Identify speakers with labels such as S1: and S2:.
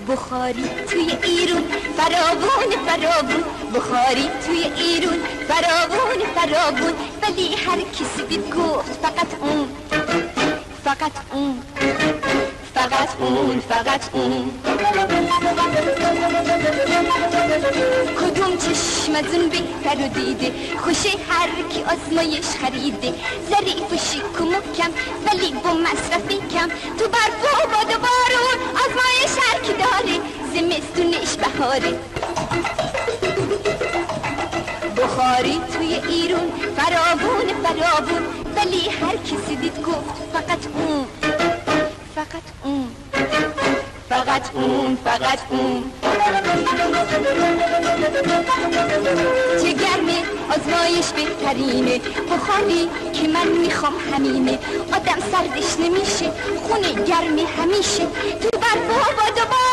S1: بخاری توی ایرون فراوون فراوون، بخاری توی ایرون فراوون فراوون، ولی هر کسی دید گفت فقط اون، فقط اون، فقط اون، فقط اون. کدوم چشم از اون بهتر رو دیده، خوشه هر کی آزمایش خریده، ظریف و شیک و محکم ولی با مصرفی کم، تو برف و باد و بارون آزمایش هر کی داره، زمستونش بهاره. بخاری توی ایرون فراوون فراوون، ولی هر کسی دید گفت فقط اون، فقط اون، فقط اون، فقط اون. چه گرمه آزمایش بهترینه، بخاری که من میخوام همینه، آدم سردش نمیشه، خونه گرمه همیشه، تو برف و باد و بارون